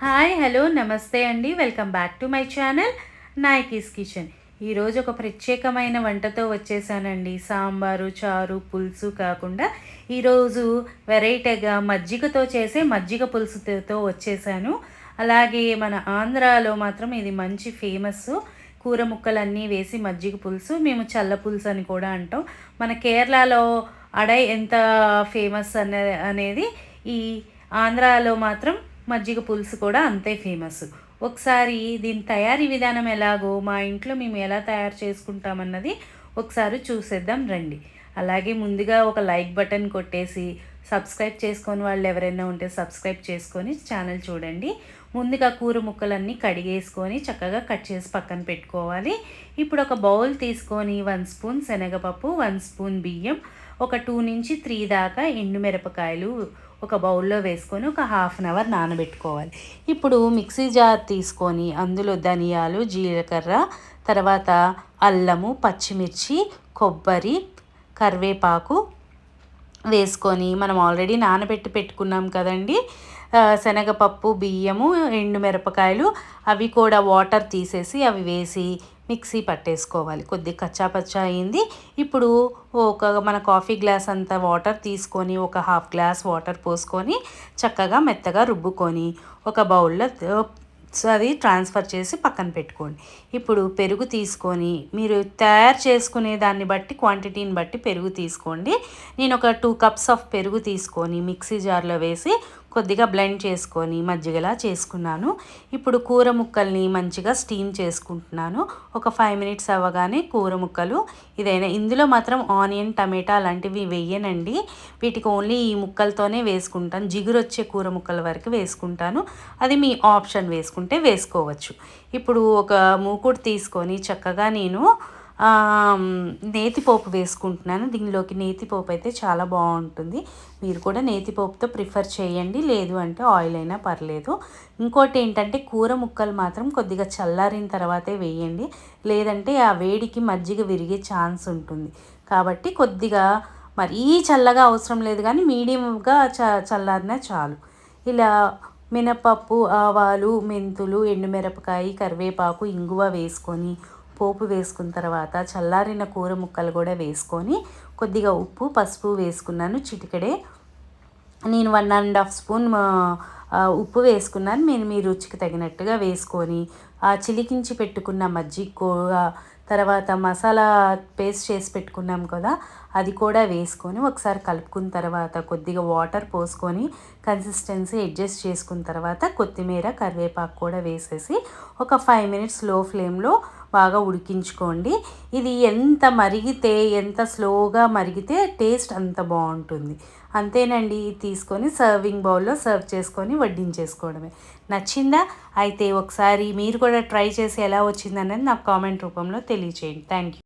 Hi hello నమస్తే అండి. Welcome back to my channel Nayaki's kitchen. ఈరోజు ఒక ప్రత్యేకమైన వంటతో వచ్చేసానండి. సాంబారు, చారు, పులుసు కాకుండా ఈరోజు వెరైటీగా మజ్జిగతో చేసే మజ్జిగ పులుసుతో వచ్చేసాను. అలాగే మన ఆంధ్రాలో మాత్రం ఇది మంచి ఫేమస్. కూర ముక్కలన్నీ వేసి మజ్జిగ పులుసు, మేము చల్ల పులుసు అని కూడా అంటాం. మన కేరళలో అడై ఎంత ఫేమస్ అనేది ఈ ఆంధ్రాలో మాత్రం మజ్జిగ పులుసు కూడా అంతే ఫేమస్. ఒకసారి దీని తయారీ విధానం ఎలాగో మా ఇంట్లో మేము ఎలా తయారు చేసుకుంటామన్నది ఒకసారి చూసేద్దాం రండి. అలాగే ముందుగా ఒక లైక్ బటన్ కొట్టేసి సబ్స్క్రైబ్ చేసుకొని వాళ్ళు ఎవరైనా ఉంటే సబ్స్క్రైబ్ చేసుకొని ఛానల్ చూడండి. ముందుగా కూర ముక్కలన్నీ కడిగేసుకొని చక్కగా కట్ చేసి పక్కన పెట్టుకోవాలి. ఇప్పుడు ఒక బౌల్ తీసుకొని 1 స్పూన్ శనగపప్పు, 1 స్పూన్ బియ్యం, ఒక 2 నుంచి 3 దాకా ఎండుమిరపకాయలు ఒక బౌల్లో వేసుకొని ఒక హాఫ్ అన్ అవర్ నానబెట్టుకోవాలి. ఇప్పుడు మిక్సీ జార్ తీసుకొని అందులో ధనియాలు, జీలకర్ర, తర్వాత అల్లము, పచ్చిమిర్చి, కొబ్బరి, కరివేపాకు వేసుకొని మనం ఆల్రెడీ నానబెట్టి పెట్టుకున్నాం కదండి శనగపప్పు, బియ్యము, ఎండుమిరపకాయలు, అవి కూడా వాటర్ తీసేసి అవి వేసి మిక్సీ పట్టేసుకోవాలి. కొద్దిగా కచ్చాపచ్చా అయింది. ఇప్పుడు మన కాఫీ గ్లాస్ అంత వాటర్ తీసుకొని ఒక హాఫ్ గ్లాస్ వాటర్ పోసుకొని చక్కగా మెత్తగా రుబ్బుకొని ఒక బౌల్లో అది ట్రాన్స్ఫర్ చేసి పక్కన పెట్టుకోండి. ఇప్పుడు పెరుగు తీసుకొని మీరు తయారు చేసుకునే దాన్ని బట్టి క్వాంటిటీని బట్టి పెరుగు తీసుకోండి. నేను ఒక 2 కప్స్ ఆఫ్ పెరుగు తీసుకొని మిక్సీ జార్లో వేసి కొద్దిగా బ్లెండ్ చేసుకొని మజ్జిగలా చేసుకున్నాను. ఇప్పుడు కూర ముక్కల్ని మంచిగా స్టీమ్ చేసుకుంటున్నాను. ఒక 5 మినిట్స్ అవ్వగానే కూర ముక్కలు ఇందులో మాత్రం ఆనియన్, టమాటా అలాంటివి వేయనండి. వీటికి ఓన్లీ ఈ ముక్కలతోనే వేసుకుంటాను. జిగురు వచ్చే కూర ముక్కల వరకు వేసుకుంటాను. అది మీ ఆప్షన్, వేసుకుంటే వేసుకోవచ్చు. ఇప్పుడు ఒక మూకుడు తీసుకొని చక్కగా నేను నేతిపోపు వేసుకుంటున్నాను. దీనిలోకి నేతిపోపు అయితే చాలా బాగుంటుంది. మీరు కూడా నేతిపోపుతో ప్రిఫర్ చేయండి, లేదు అంటే ఆయిల్ అయినా పర్లేదు. ఇంకోటి ఏంటంటే కూర ముక్కలు మాత్రం కొద్దిగా చల్లారిన తర్వాతే వేయండి, లేదంటే ఆ వేడికి మజ్జిగ విరిగే ఛాన్స్ ఉంటుంది. కాబట్టి కొద్దిగా మరీ చల్లగా అవసరం లేదు, కానీ మీడియంగా చల్లారినా చాలు. ఇలా మినపప్పు, ఆవాలు, మెంతులు, ఎండుమిరపకాయ, కరివేపాకు, ఇంగువ వేసుకొని పోపు వేసుకున్న తర్వాత చల్లారిన కూర ముక్కలు కూడా వేసుకొని కొద్దిగా ఉప్పు, పసుపు వేసుకున్నాను. చిటికెడే నేను 1.5 స్పూన్ ఉప్పు వేసుకున్నాను. నేను మీ రుచికి తగినట్టుగా వేసుకొని ఆ చిలికించి పెట్టుకున్న మజ్జిగ, తర్వాత మసాలా పేస్ట్ చేసి పెట్టుకున్నాం కదా, అది కూడా వేసుకొని ఒకసారి కలుపుకున్న తర్వాత కొద్దిగా వాటర్ పోసుకొని కన్సిస్టెన్సీ అడ్జస్ట్ చేసుకున్న తర్వాత కొత్తిమీర, కరివేపాకు కూడా వేసేసి ఒక 5 మినిట్స్ లో ఫ్లేమ్లో బాగా ఉడికించుకోండి. ఇది ఎంత స్లోగా మరిగితే టేస్ట్ అంత బాగుంటుంది. అంతేనండి. తీసుకొని సర్వింగ్ బౌల్లో సర్వ్ చేసుకొని వడ్డించేసుకోవడమే. నచ్చిందా? అయితే ఒకసారి మీరు కూడా ట్రై చేసి ఎలా వచ్చిందనేది నాకు కామెంట్ రూపంలో తెలియచేయండి. Thank you.